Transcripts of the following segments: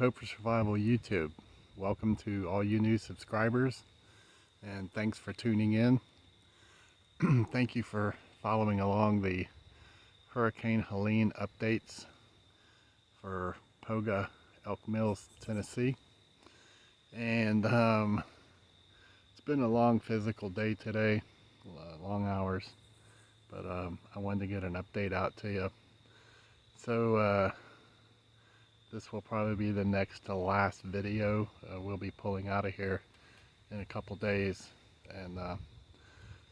Hope for Survival YouTube. Welcome to all you new subscribers, and thanks for tuning in. Thank you for following along the Hurricane Helene updates for Poga, Elk Mills, Tennessee. And it's been a long physical day today, long hours, but I wanted to get an update out to you. So this will probably be the next to last video. We'll be pulling out of here in a couple days, and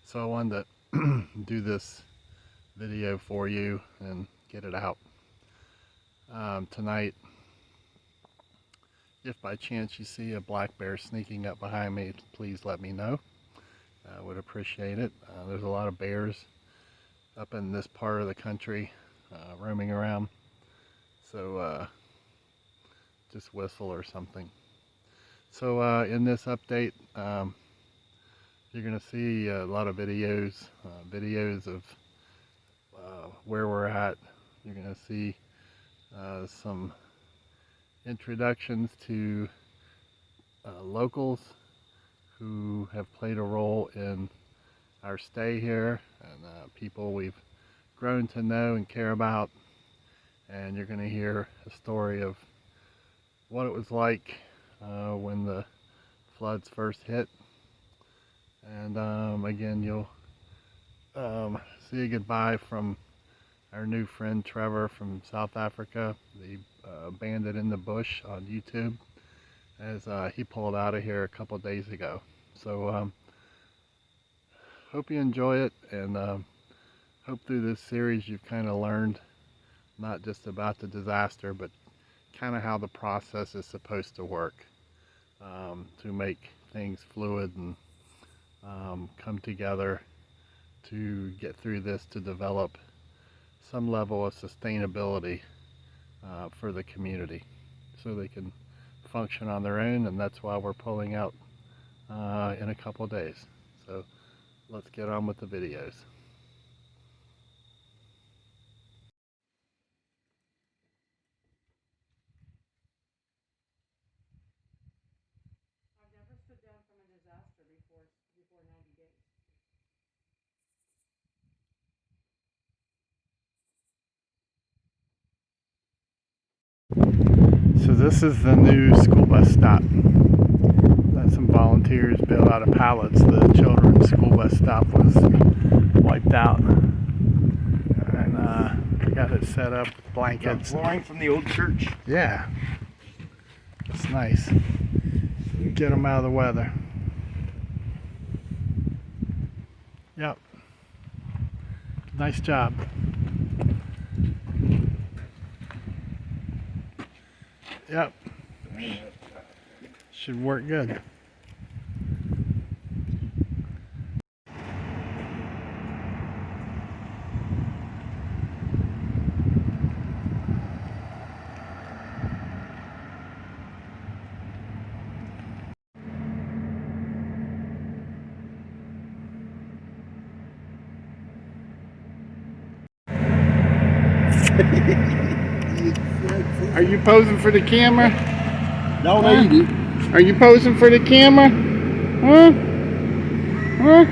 so I wanted to do this video for you and get it out tonight. If by chance you see a black bear sneaking up behind me, please let me know. I would appreciate it. There's a lot of bears up in this part of the country roaming around, so just whistle or something. So in this update, you're going to see a lot of videos of where we're at. You're going to see some introductions to locals who have played a role in our stay here, and people we've grown to know and care about. And you're going to hear a story of what it was like when the floods first hit. And again, you'll see a goodbye from our new friend Trevor from South Africa, the Bandit in the Bush on YouTube, as he pulled out of here a couple days ago. So hope you enjoy it, and hope through this series you've kind of learned not just about the disaster, but kind of how the process is supposed to work to make things fluid and come together to get through this, to develop some level of sustainability for the community so they can function on their own. And that's why we're pulling out in a couple days. So let's get on with the videos. I've never stood down from a disaster before 90 days. So this is the new school bus stop that some volunteers built out of pallets. The children's school bus stop was wiped out, and we got it set up with blankets. Flooring from the old church. Yeah, it's nice. Get them out of the weather. Yep. Nice job. Yep. Should work good. Are you posing for the camera? Don't eat it. Are you posing for the camera? Huh? Huh?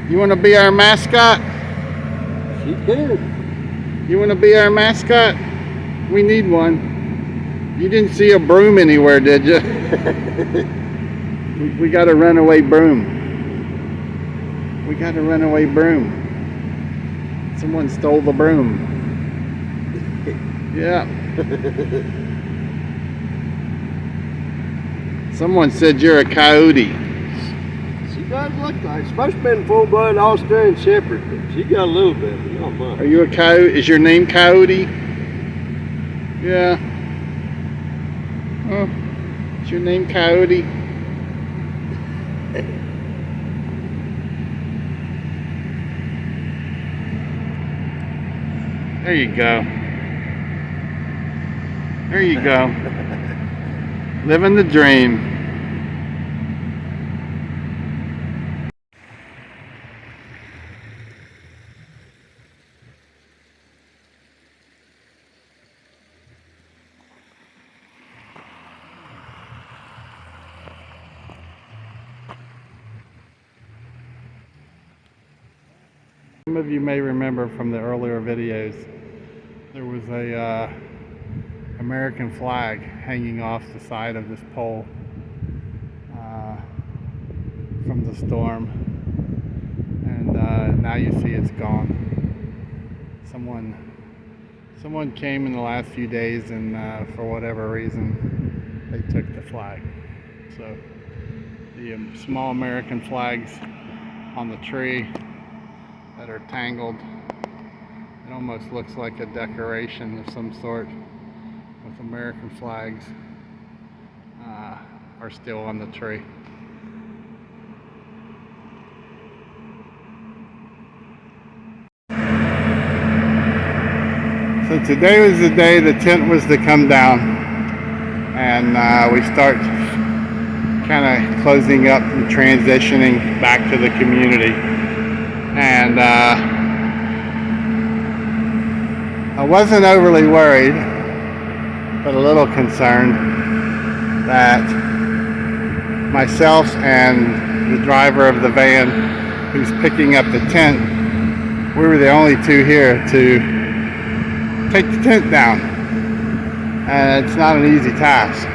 You want to be our mascot? She could. You want to be our mascot? We need one. You didn't see a broom anywhere, did you? we got a runaway broom. We got a runaway broom. Someone stole the broom. Yeah. Someone said you're a coyote. She does look like she's supposed to be in full-blood Australian Shepherd, but she got a little bit, but not much. Are you a coyote? Is your name Coyote? Yeah. Oh, is your name Coyote? There you go. There you go. Living the dream. Some of you may remember from the earlier videos, there was a American flag hanging off the side of this pole from the storm, and now you see it's gone. Someone came in the last few days, and for whatever reason they took the flag. So the small American flags on the tree that are tangled, it almost looks like a decoration of some sort with American flags, are still on the tree. So today was the day the tent was to come down, and we start kind of closing up and transitioning back to the community. And I wasn't overly worried, but a little concerned that myself and the driver of the van who's picking up the tent, we were the only two here to take the tent down. And it's not an easy task.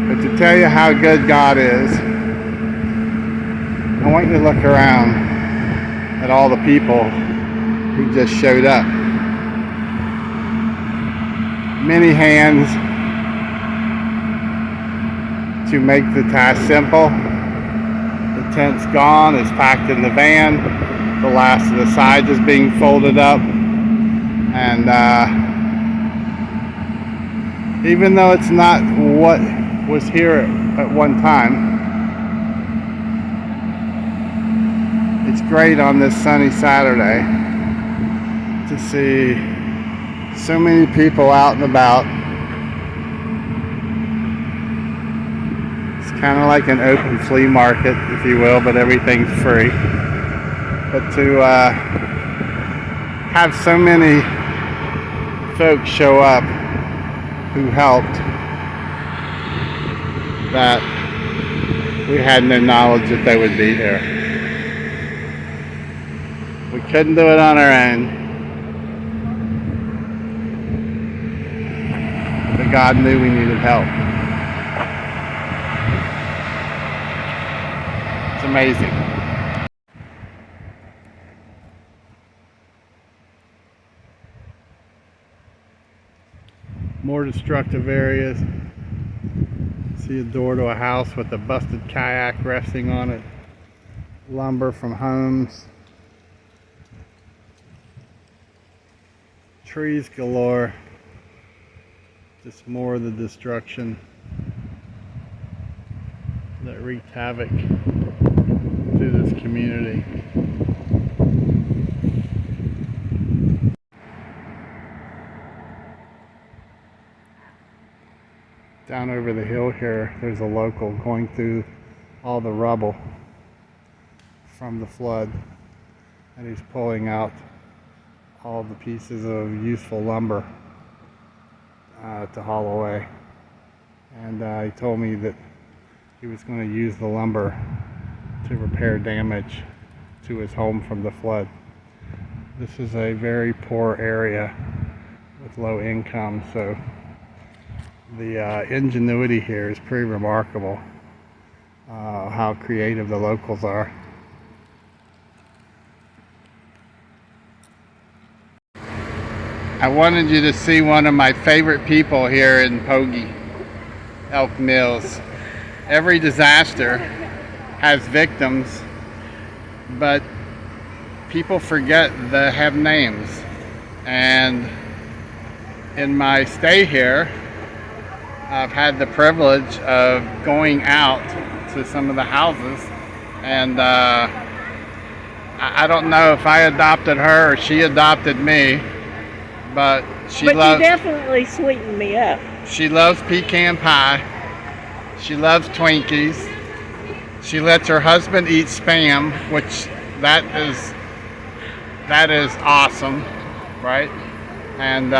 But to tell you how good God is, I want you to look around at all the people who just showed up. Many hands to make the task simple. The tent's gone, it's packed in the van. The last of the sides is being folded up. And even though it's not what was here at one time, it's great on this sunny Saturday to see so many people out and about. It's kind of like an open flea market, if you will, but everything's free. But to have so many folks show up who helped, that we had no knowledge that they would be here. We couldn't do it on our own, but God knew we needed help. It's amazing. More destructive areas. See a door to a house with a busted kayak resting on it. Lumber from homes. Trees galore. Just more of the destruction that wreaked havoc through this community. Down over the hill here, there's a local going through all the rubble from the flood, and he's pulling out all the pieces of useful lumber to haul away. And he told me that he was going to use the lumber to repair damage to his home from the flood. This is a very poor area with low income, so the ingenuity here is pretty remarkable, how creative the locals are. I wanted you to see one of my favorite people here in Poga, Elk Mills. Every disaster has victims, but people forget they have names. And in my stay here, I've had the privilege of going out to some of the houses, and I don't know if I adopted her or she adopted me, but you definitely sweetened me up. She loves pecan pie. She loves Twinkies. She lets her husband eat Spam, which that is awesome, right? And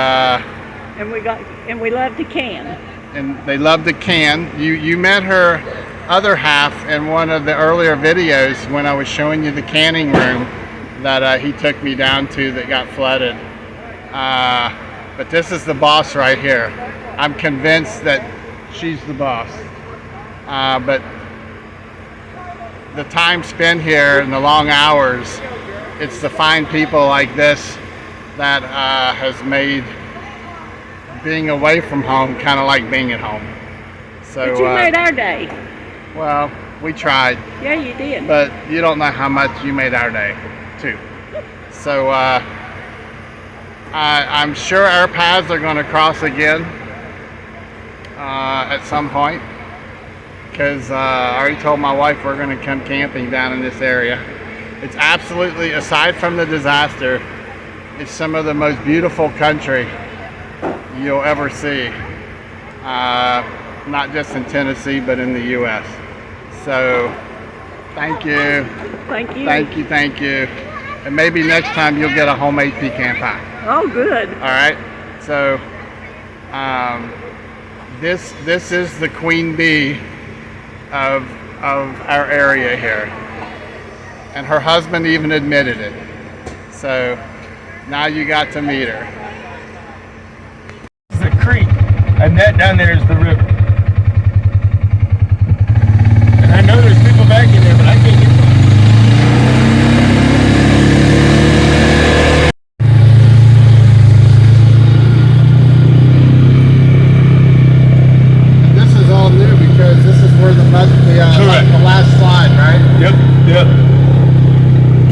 we love to can. And they love to can. You met her other half in one of the earlier videos when I was showing you the canning room that he took me down to that got flooded. But this is the boss right here. I'm convinced that she's the boss. But the time spent here and the long hours, it's the fine people like this that has made being away from home kind of like being at home. So, But you made our day. well, we tried, Yeah, you did. but you don't know how much you made our day too. So I'm sure our paths are going to cross again at some point, because I already told my wife we're going to come camping down in this area. It's absolutely, aside from the disaster, it's some of the most beautiful country you'll ever see. Not just in Tennessee, but in the U.S. So, thank you. Thank you. Thank you, thank you. And maybe next time you'll get a homemade pecan pie. Oh, good. All right. So, this is the queen bee of our area here, and her husband even admitted it. So now you got to meet her. This is a creek, and that down there is the river. And I know there's people back in there, but I can't get them. This is all new because this is where the last slide, right? Yep.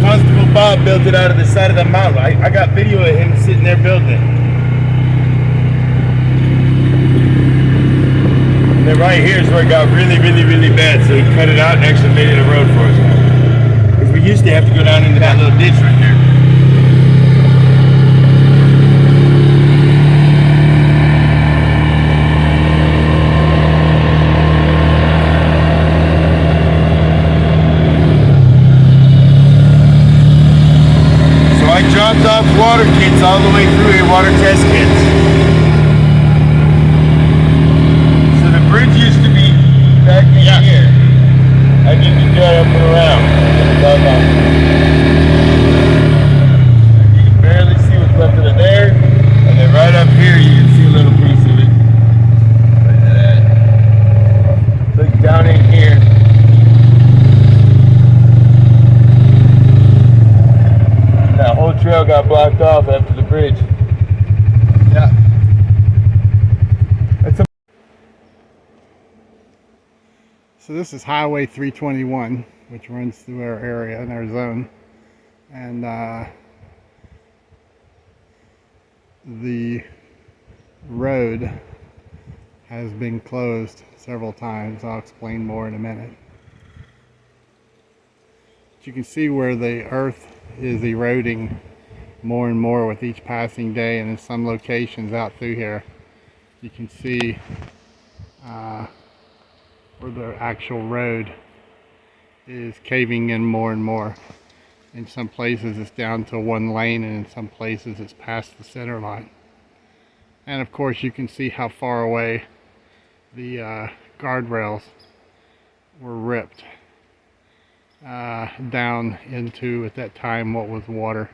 Constable Bob built it out of the side of the mountain. I got video of him sitting there building it. And then right here is where it got really, really, really bad. So he cut it out and actually made it a road for us. Because we used to have to go down into that little ditch right there. I dropped off water kits all the way through here, water test kits. So the bridge used to be back in here. I did the drive up and around. You can barely see what's left of it there. And then right up here you can see a little piece of it. Look at that. Look down in here. That whole trail got blocked off after the bridge. Yeah. So this is Highway 321, which runs through our area in our zone, and the road has been closed several times. I'll explain more in a minute. But you can see where the earth is eroding more and more with each passing day, and in some locations out through here you can see where the actual road is caving in more and more. In some places it's down to one lane, and in some places it's past the center line. And of course you can see how far away the guardrails were ripped down into, at that time, what was water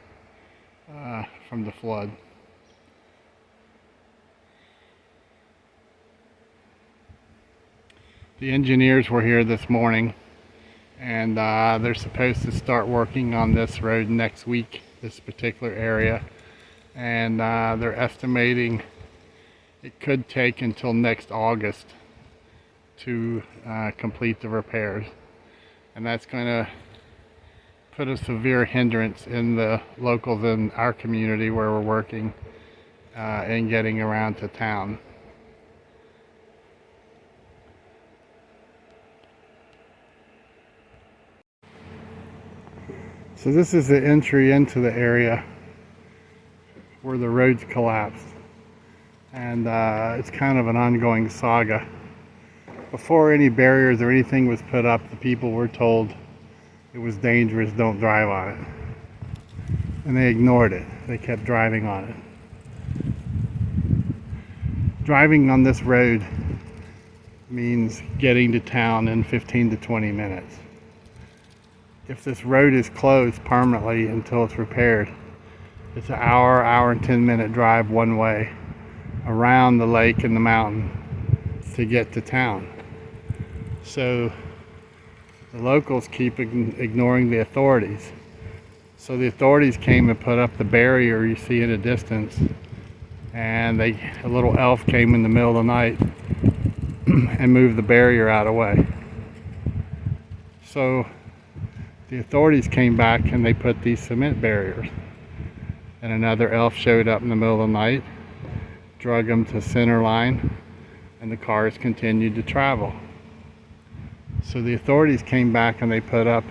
from the flood. The engineers were here this morning, and they're supposed to start working on this road next week, this particular area, and they're estimating it could take until next August to complete the repairs. And that's going to put a severe hindrance in the locals in our community where we're working and getting around to town. So this is the entry into the area where the roads collapsed, and it's kind of an ongoing saga. Before any barriers or anything was put up, the people were told it was dangerous, don't drive on it. And they ignored it. They kept driving on it. Driving on this road means getting to town in 15 to 20 minutes. if this road is closed permanently until it's repaired, it's an hour and 10-minute drive one way around the lake and the mountain to get to town. So the locals keep ignoring the authorities. So the authorities came and put up the barrier you see in the distance, and a little elf came in the middle of the night and moved the barrier out of the way. So the authorities came back and they put these cement barriers, and another elf showed up in the middle of the night, drug them to center line, and the cars continued to travel. So the authorities came back and they put up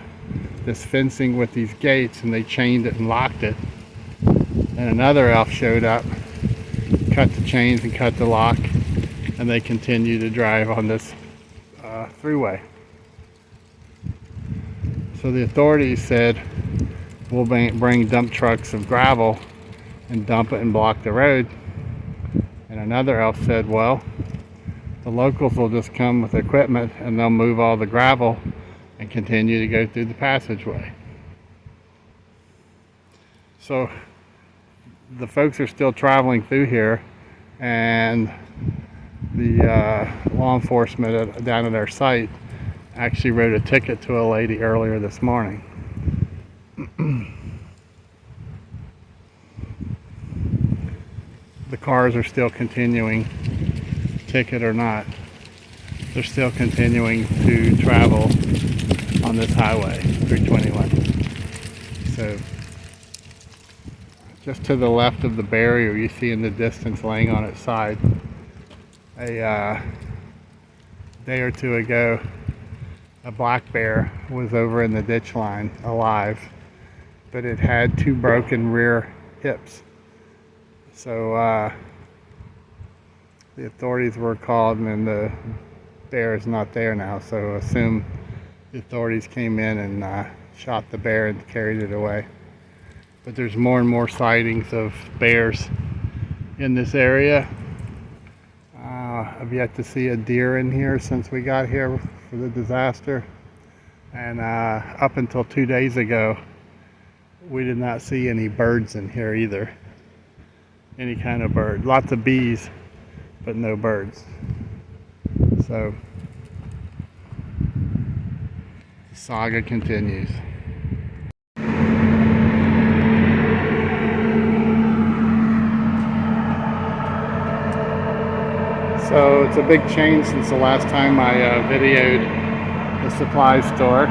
this fencing with these gates, and they chained it and locked it. And another elf showed up, cut the chains and cut the lock, and they continued to drive on this throughway. So the authorities said, we'll bring dump trucks of gravel and dump it and block the road. And another elf said, well, the locals will just come with equipment and they'll move all the gravel and continue to go through the passageway. So the folks are still traveling through here, and the law enforcement down at our site actually wrote a ticket to a lady earlier this morning. The cars are still continuing, ticket or not, they're still continuing to travel on this highway 321. So just to the left of the barrier, you see in the distance, laying on its side, a day or two ago, a black bear was over in the ditch line alive, but it had 2 broken rear hips. So the authorities were called, and the bear is not there now, so assume the authorities came in and shot the bear and carried it away. But there's more and more sightings of bears in this area. I've yet to see a deer in here since we got here for the disaster, and up until 2 days ago we did not see any birds in here either. Any kind of bird. Lots of bees, but no birds. So the saga continues. So it's a big change since the last time I videoed the supply store.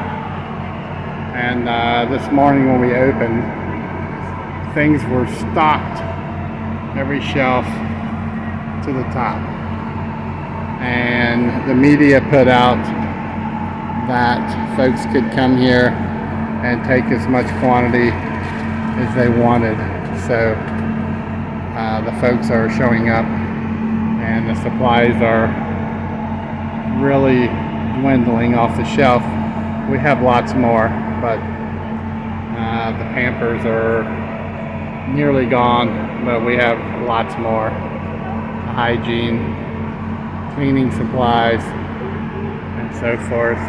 And this morning when we opened, things were stocked, every shelf to the top. And the media put out that folks could come here and take as much quantity as they wanted. So the folks are showing up, and the supplies are really dwindling off the shelf. We have lots more, but the Pampers are nearly gone, but we have lots more. Hygiene, cleaning supplies, and so forth.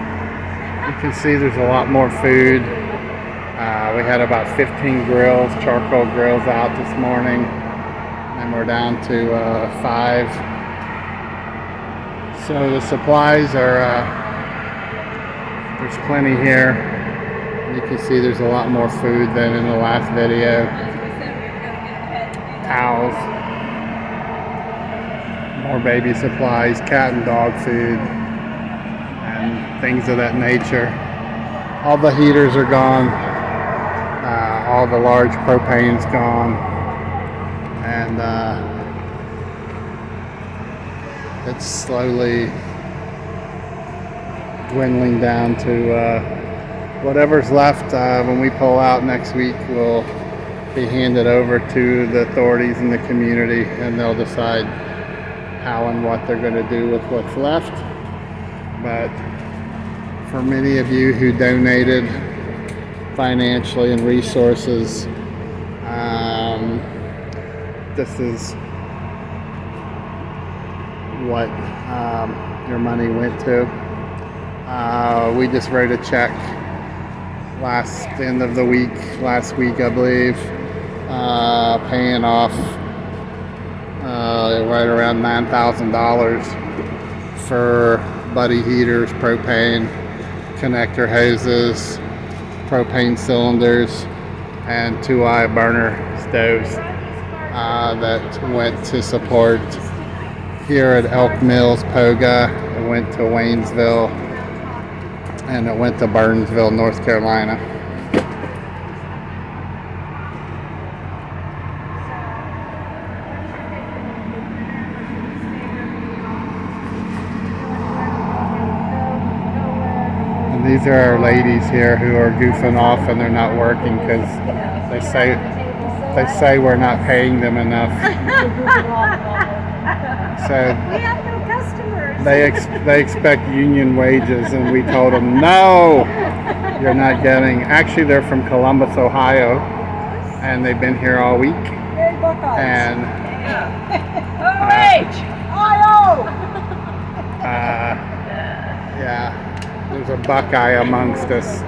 You can see there's a lot more food. We had about 15 grills, charcoal grills out this morning, and we're down to 5. So the supplies are, there's plenty here. You can see there's a lot more food than in the last video. Towels, more baby supplies, cat and dog food, and things of that nature. All the heaters are gone. All the large propane's gone. And it's slowly dwindling down to whatever's left. When we pull out next week, will be handed over to the authorities in the community, and they'll decide how and what they're going to do with what's left. But for many of you who donated financially and resources, this is what your money went to. We just wrote a check end of the week, last week I believe, paying off right around $9,000 for buddy heaters, propane, connector hoses, propane cylinders, and 2i burner stoves that went to support here at Elk Mills, Poga. It went to Waynesville, and it went to Burnsville, North Carolina. And these are our ladies here who are goofing off and they're not working because they say we're not paying them enough. So We have no customers. they expect union wages, and we told them, no, you're not getting. Actually, they're from Columbus, Ohio, and they've been here all week. Very Buckeyes. And yeah, there's a Buckeye amongst us.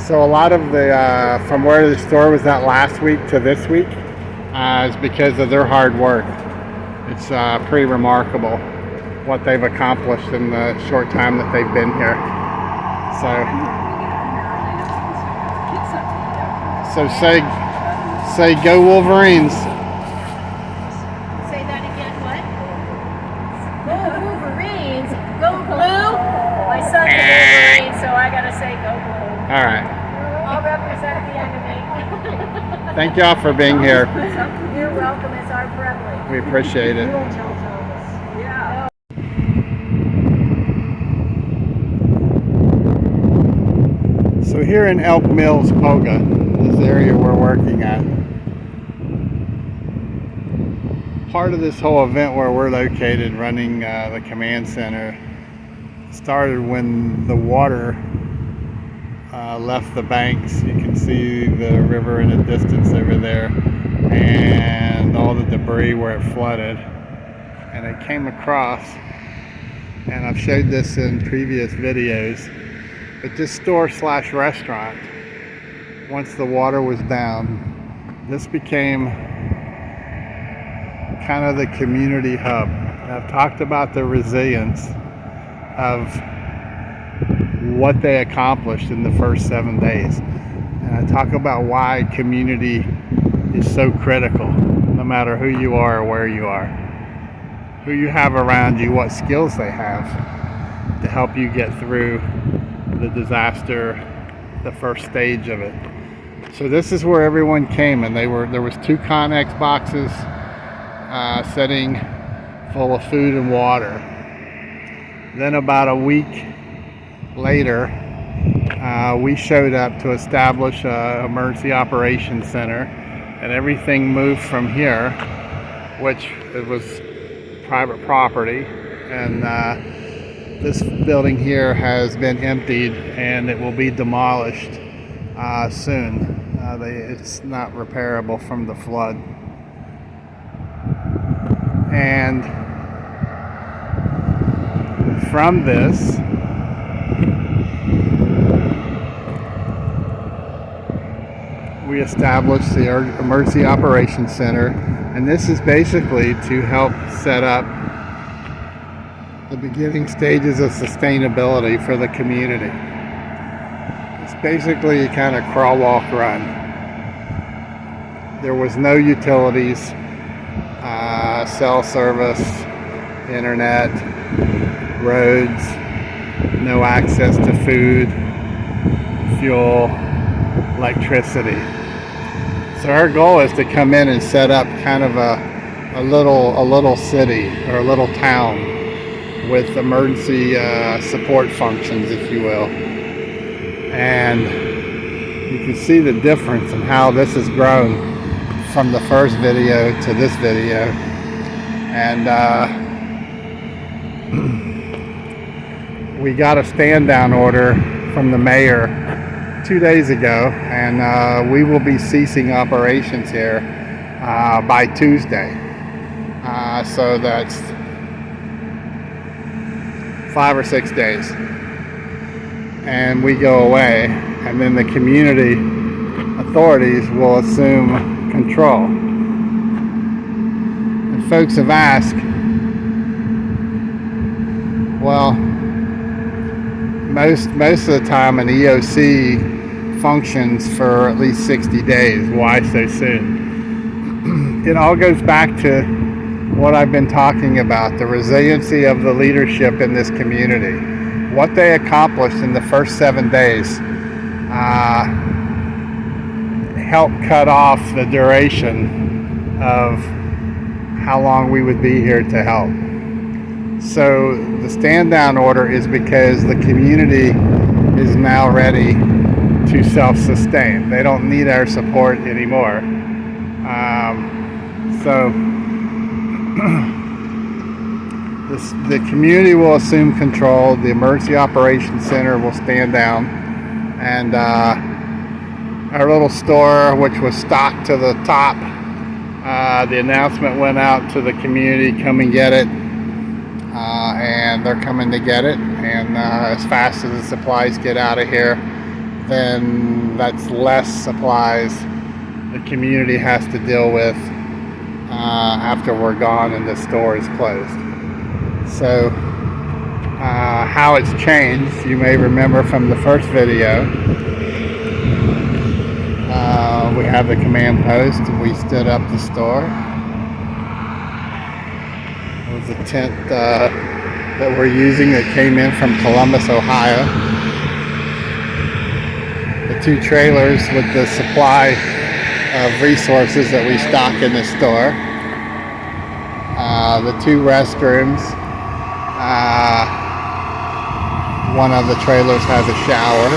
So a lot of the from where the store was at last week to this week is because of their hard work. It's pretty remarkable what they've accomplished in the short time that they've been here. So say go Wolverines. Say that again, what? Go Wolverines. Go blue. My son's a Wolverine, so I gotta say go blue. All right. I'll represent the enemy. Thank y'all for being here. You're welcome. It's our privilege. We appreciate it. Yeah. So here in Elk Mills, Poga, this area we're working at, part of this whole event where we're located running the command center started when the water left the banks. You can see the river in the distance over there and all the debris where it flooded, and it came across, and I've showed this in previous videos, but this store/restaurant, once the water was down, this became kind of the community hub. And I've talked about the resilience of what they accomplished in the first 7 days. And I talk about why community is so critical, no matter who you are or where you are. Who you have around you, what skills they have to help you get through the disaster, the first stage of it. So this is where everyone came, and there was 2 Connex boxes sitting full of food and water. Then about a week later, we showed up to establish an emergency operations center, and everything moved from here, which it was private property, and this building here has been emptied and it will be demolished soon. It's not repairable from the flood. And from this, we established the Emergency Operations Center, and this is basically to help set up the beginning stages of sustainability for the community. It's basically a kind of crawl, walk, run. There was no utilities, cell service, internet, roads, no access to food, fuel, electricity. So our goal is to come in and set up kind of a little city or a little town with emergency support functions, if you will. And you can see the difference in how this has grown from the first video to this video. And we got a stand down order from the mayor 2 days ago, and we will be ceasing operations here by Tuesday. So that's 5 or 6 days. and we go away, and then the community authorities will assume control. And folks have asked, well, most of the time an EOC functions for at least 60 days. Why so soon? It all goes back to what I've been talking about, the resiliency of the leadership in this community. What they accomplished in the first 7 days helped cut off the duration of how long we would be here to help. So the stand down order is because the community is now ready to self-sustain. They don't need our support anymore. The community will assume control. The Emergency Operations Center will stand down, and our little store, which was stocked to the top, the announcement went out to the community, come and get it, and they're coming to get it. And as fast as the supplies get out of here, then that's less supplies the community has to deal with after we're gone and the store is closed. So how it's changed, you may remember from the first video. We have the command post. We stood up the store. It was a tent that we're using that came in from Columbus, Ohio. The 2 trailers with the supply of resources that we stock in the store. The 2 restrooms. One of the trailers has a shower.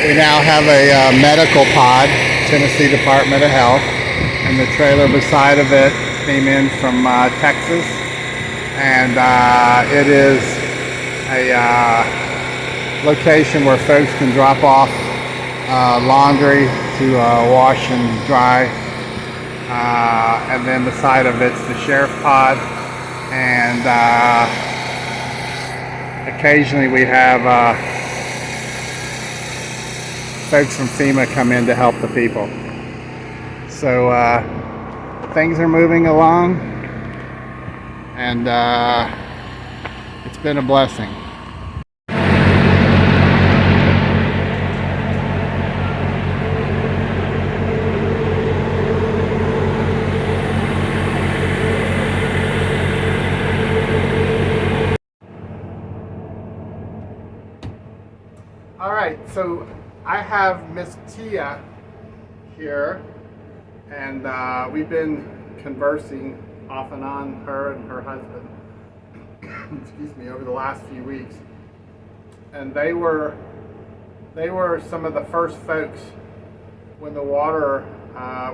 We now have a medical pod, Tennessee Department of Health, and the trailer beside of it came in from Texas, and it is a location where folks can drop off laundry to wash and dry, and then beside of it's the sheriff pod, and occasionally we have folks from FEMA come in to help the people. So things are moving along, and it's been a blessing. All right, so I have Miss Tia here, and we've been conversing off and on, her and her husband, excuse me, over the last few weeks. And they were some of the first folks when the water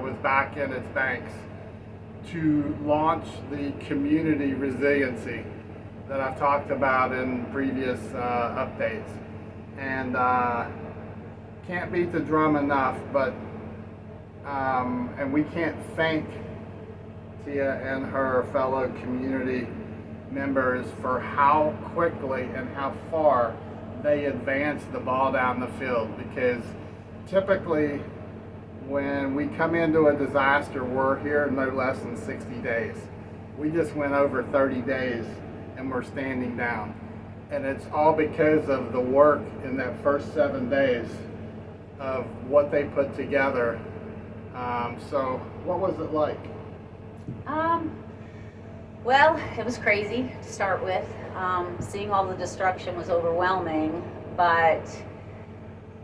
was back in its banks to launch the community resiliency that I've talked about in previous updates. And can't beat the drum enough, but and we can't thank Tia and her fellow community members for how quickly and how far they advanced the ball down the field, because typically when we come into a disaster, we're here no less than 60 days. We just went over 30 days and we're standing down. And it's all because of the work in that first 7 days of what they put together. So what was it like? Well, it was crazy to start with. Seeing all the destruction was overwhelming, but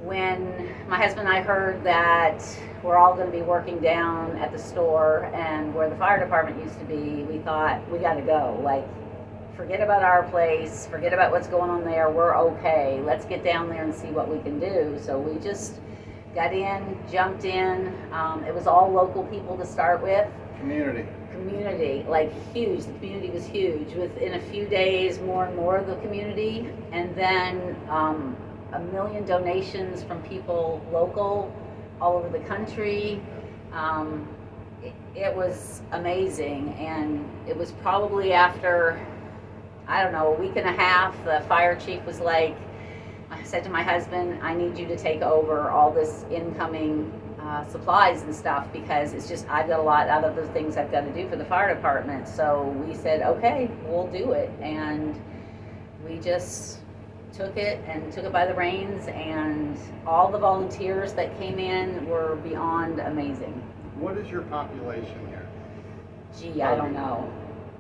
when my husband and I heard that we're all going to be working down at the store and where the fire department used to be, we thought, we got to go. Like, forget about our place, forget about what's going on there, we're okay. Let's get down there and see what we can do. So we just got in, jumped in. It was all local people to start with. Community, like huge. The community was huge. Within a few days, more and more of the community, and then 1 million donations from people local all over the country. It was amazing, and it was probably after, I don't know, a week and a half, the fire chief was like, I said to my husband, I need you to take over all this incoming supplies and stuff, because it's just, I've got a lot of other things I've got to do for the fire department. So we said, okay, we'll do it. And we just took it by the reins, and all the volunteers that came in were beyond amazing. What is your population here? Gee, I don't know.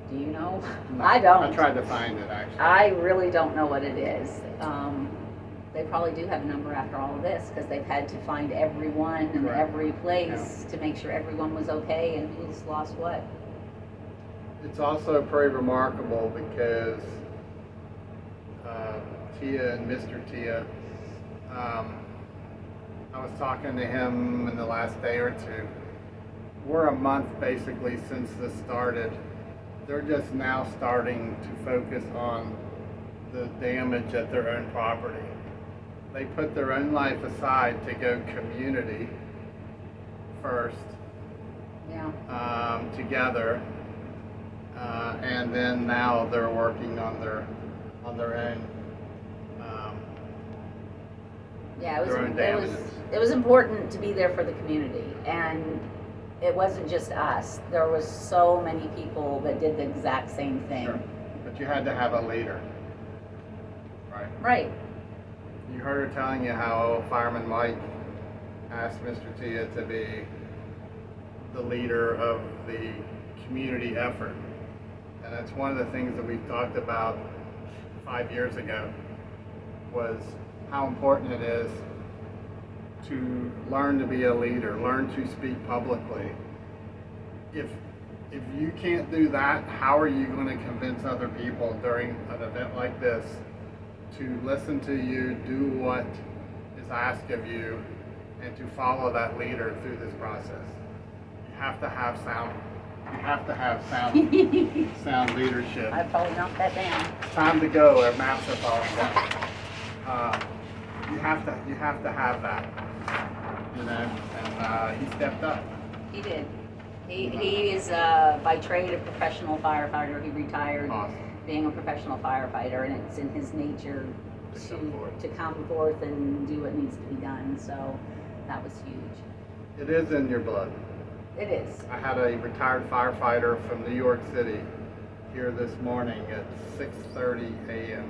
Do you know? I don't. I tried to find it, actually. I really don't know what it is. They probably do have a number after all of this, because they've had to find everyone in Correct. every place to make sure everyone was okay and who's lost what. It's also pretty remarkable because Tia and Mr. Tia, I was talking to him in the last day or two. We're a month basically since this started. They're just now starting to focus on the damage at their own property. They put their own life aside to go community first, together, and then now they're working on their own. Yeah, Their own damages. it was important to be there for the community, and it wasn't just us. There was so many people that did the exact same thing. Sure. But you had to have a leader, right? Right. You heard her telling you how Fireman Mike asked Mr. Tia to be the leader of the community effort. And that's one of the things that we talked about 5 years ago, was how important it is to learn to be a leader, learn to speak publicly. If you can't do that, how are you going to convince other people during an event like this to listen to you, do what is asked of you, and to follow that leader through this process? You have to have sound. You have to have sound leadership. I probably knocked that down. Time to go. Our maps are falling down. You have to have that, you know. And he stepped up. He did. He is by trade a professional firefighter. He retired Awesome. being a professional firefighter, and it's in his nature to come forth and do what needs to be done. So that was huge. It is in your blood. It is. I had a retired firefighter from New York City here this morning at 6:30 a.m.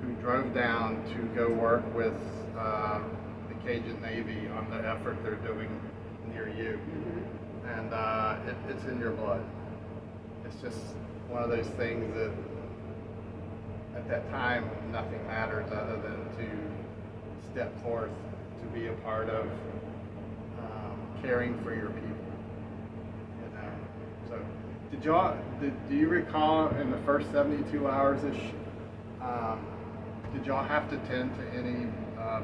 who drove down to go work with the Cajun Navy on the effort they're doing near you. And it's in your blood. It's just one of those things that at that time nothing matters other than to step forth to be a part of caring for your people. You know? So do you recall in the first 72 hours-ish, did y'all have to tend to any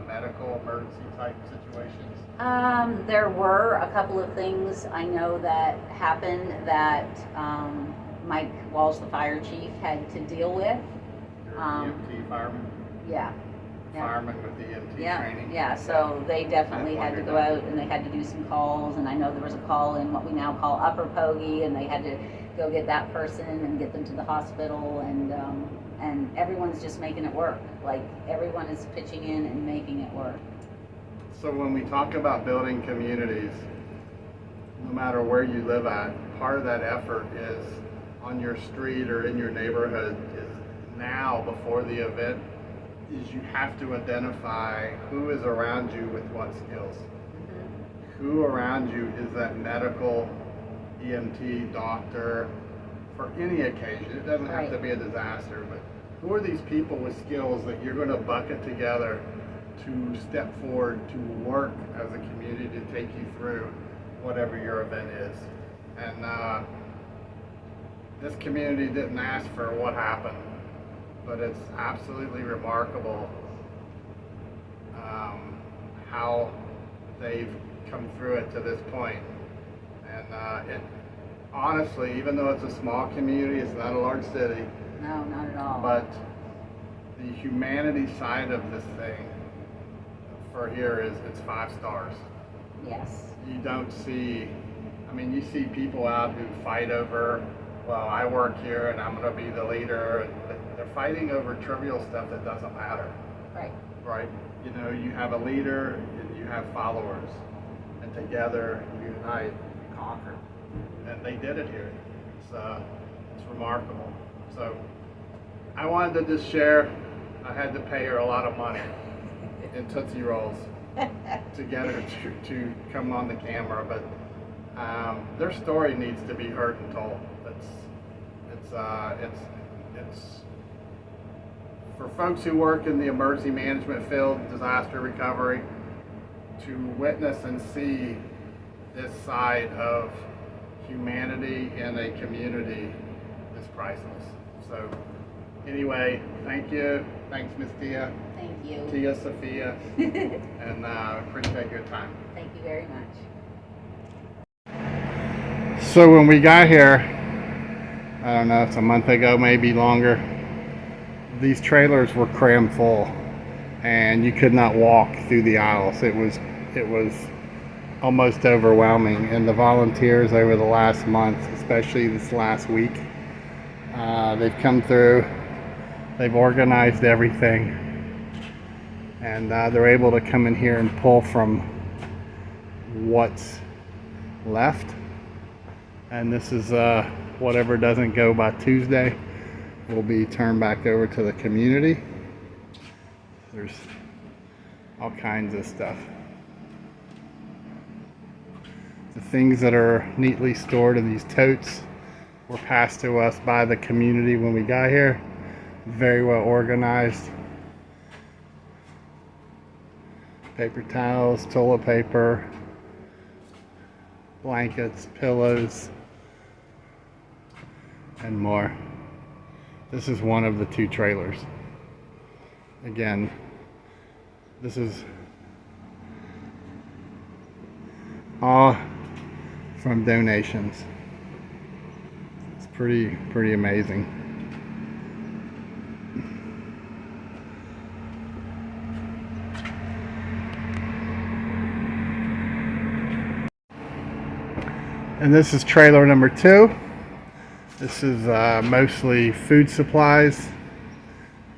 medical emergency type situations? There were a couple of things I know that happened that Mike Walsh, the fire chief, had to deal with. Your EMT fireman? Yeah. Firemen with the EMT training? Yeah, so they definitely had to go out and they had to do some calls, and I know there was a call in what we now call Upper Poga, and they had to go get that person and get them to the hospital, and everyone's just making it work. Like, everyone is pitching in and making it work. So when we talk about building communities, no matter where you live at, part of that effort is on your street or in your neighborhood is now, before the event, is you have to identify who is around you with what skills. Who around you is that medical EMT doctor for any occasion. It doesn't have to be a disaster, but who are these people with skills that you're going to bucket together to step forward to work as a community to take you through whatever your event is. And this community didn't ask for what happened, but it's absolutely remarkable how they've come through it to this point. And it honestly, even though it's a small community, it's not a large city. No, not at all. But the humanity side of this thing for here is it's 5 stars. Yes. You don't see, I mean, you see people out who fight over, well, I work here and I'm going to be the leader. They're fighting over trivial stuff that doesn't matter, Right. right? You know, you have a leader and you have followers, and together you unite, you conquer. And they did it here. It's remarkable. So I wanted to just share. I had to pay her a lot of money in Tootsie Rolls to get her to come on the camera, but their story needs to be heard and told. It's for folks who work in the emergency management field, disaster recovery, to witness and see this side of humanity in a community is priceless. So anyway, thank you. Thanks, Miss Tia. Thank you. Tia Sophia. And appreciate your time. Thank you very much. So when we got here, I don't know, it's a month ago, maybe longer, these trailers were crammed full and you could not walk through the aisles. It was almost overwhelming, and the volunteers over the last month, especially this last week, they've come through, they've organized everything, and they're able to come in here and pull from what's left. And this is whatever doesn't go by Tuesday will be turned back over to the community. There's all kinds of stuff. The things that are neatly stored in these totes were passed to us by the community when we got here. Very well organized. Paper towels, toilet paper, blankets, pillows, and more. This is one of the two trailers. Again, this is all from donations. It's pretty amazing. And this is trailer number 2. This is mostly food supplies,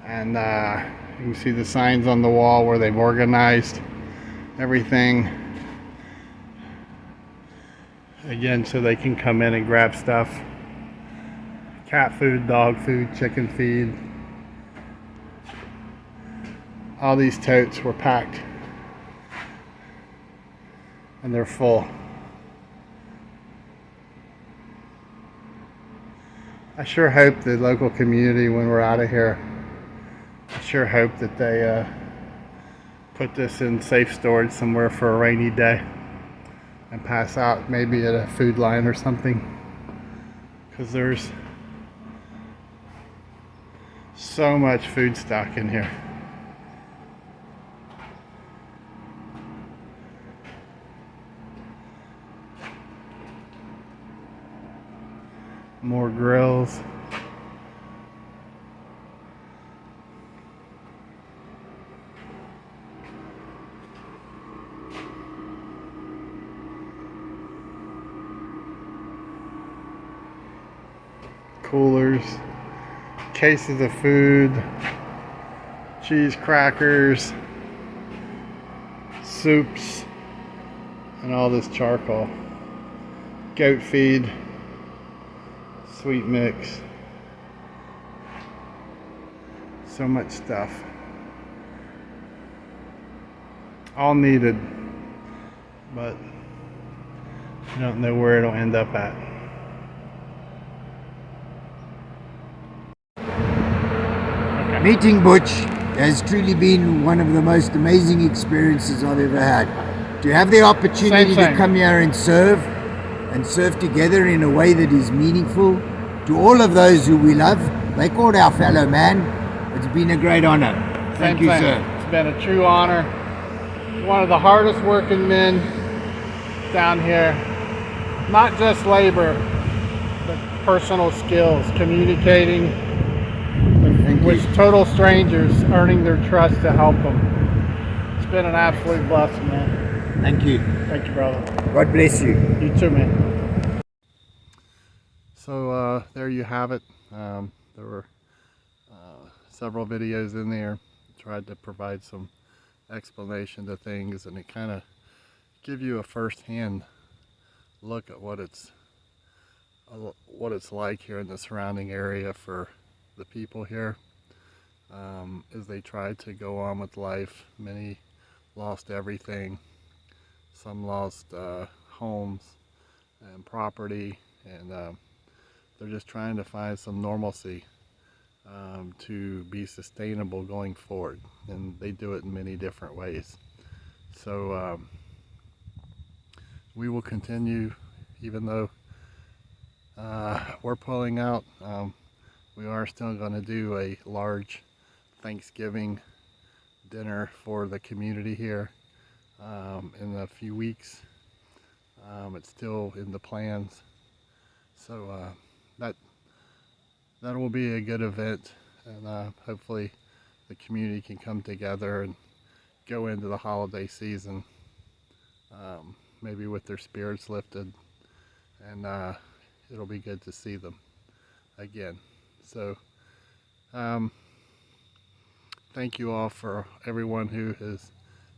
and you can see the signs on the wall where they've organized everything, again, so they can come in and grab stuff. Cat food, dog food, chicken feed. All these totes were packed and they're full. I sure hope the local community, when we're out of here, I sure hope that they put this in safe storage somewhere for a rainy day and pass out maybe at a food line or something, because there's so much food stock in here. More grills. Coolers. Cases of food. Cheese crackers. Soups. And all this charcoal. Goat feed. Sweet mix. So much stuff. All needed, but I don't know where it'll end up at. Okay. Meeting Butch has truly been one of the most amazing experiences I've ever had. To have the opportunity to come here and serve together in a way that is meaningful to all of those who we love. They called our fellow man. It's been a great honor. Thank you, sir. It's been a true honor. One of the hardest working men down here. Not just labor, but personal skills, communicating with total strangers, earning their trust to help them. It's been an absolute blessing, man. Thank you. Thank you, brother. God bless you. You too, man. So there you have it. There were several videos in there. Tried to provide some explanation to things, and it kind of give you a first-hand look at what it's like here in the surrounding area for the people here. As they tried to go on with life, many lost everything. Some lost homes and property, and they're just trying to find some normalcy to be sustainable going forward, and they do it in many different ways. So we will continue, even though we're pulling out. We are still going to do a large Thanksgiving dinner for the community here in a few weeks. It's still in the plans, so that will be a good event, and hopefully the community can come together and go into the holiday season maybe with their spirits lifted, and it'll be good to see them again. So thank you all for everyone who has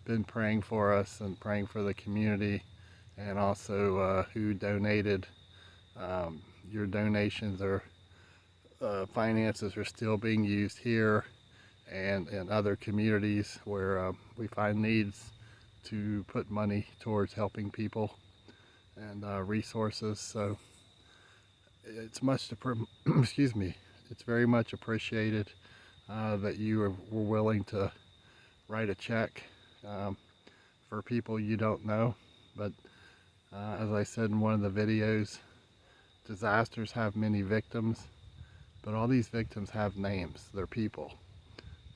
been praying for us and praying for the community, and also who donated. Your donations or finances are still being used here and in other communities where we find needs to put money towards helping people and resources. So it's excuse me, it's very much appreciated that you were willing to write a check for people you don't know. But as I said in one of the videos, disasters have many victims, but all these victims have names. They're people.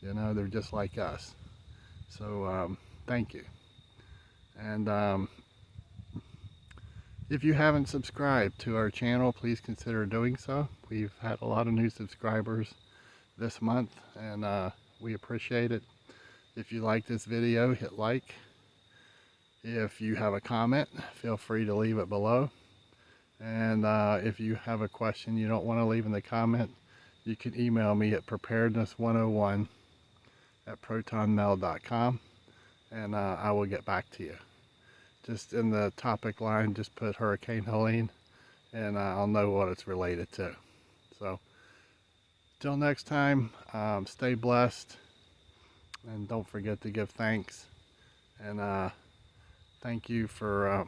You know, they're just like us. So thank you. And if you haven't subscribed to our channel, please consider doing so. We've had a lot of new subscribers this month, and we appreciate it. If you like this video, hit like. If you have a comment, feel free to leave it below. And if you have a question you don't want to leave in the comment, you can email me at preparedness101@protonmail.com, and I will get back to you. Just in the topic line, just put Hurricane Helene, and I'll know what it's related to. So, till next time, stay blessed, and don't forget to give thanks. And thank you for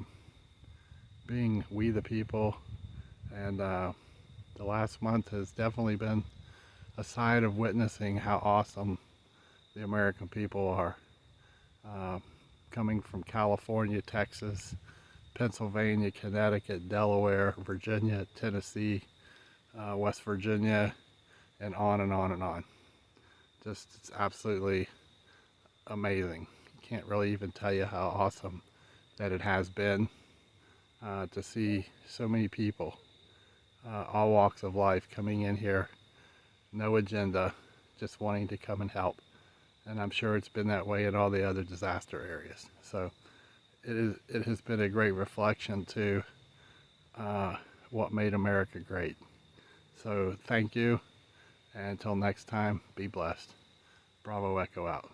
being we the people. And the last month has definitely been a side of witnessing how awesome the American people are. Coming from California, Texas, Pennsylvania, Connecticut, Delaware, Virginia, Tennessee, West Virginia, and on and on and on. Just, it's absolutely amazing. Can't really even tell you how awesome that it has been to see so many people, all walks of life, coming in here, no agenda, just wanting to come and help. And I'm sure it's been that way in all the other disaster areas. So it has been a great reflection to what made America great. So thank you, and until next time, be blessed. Bravo Echo out.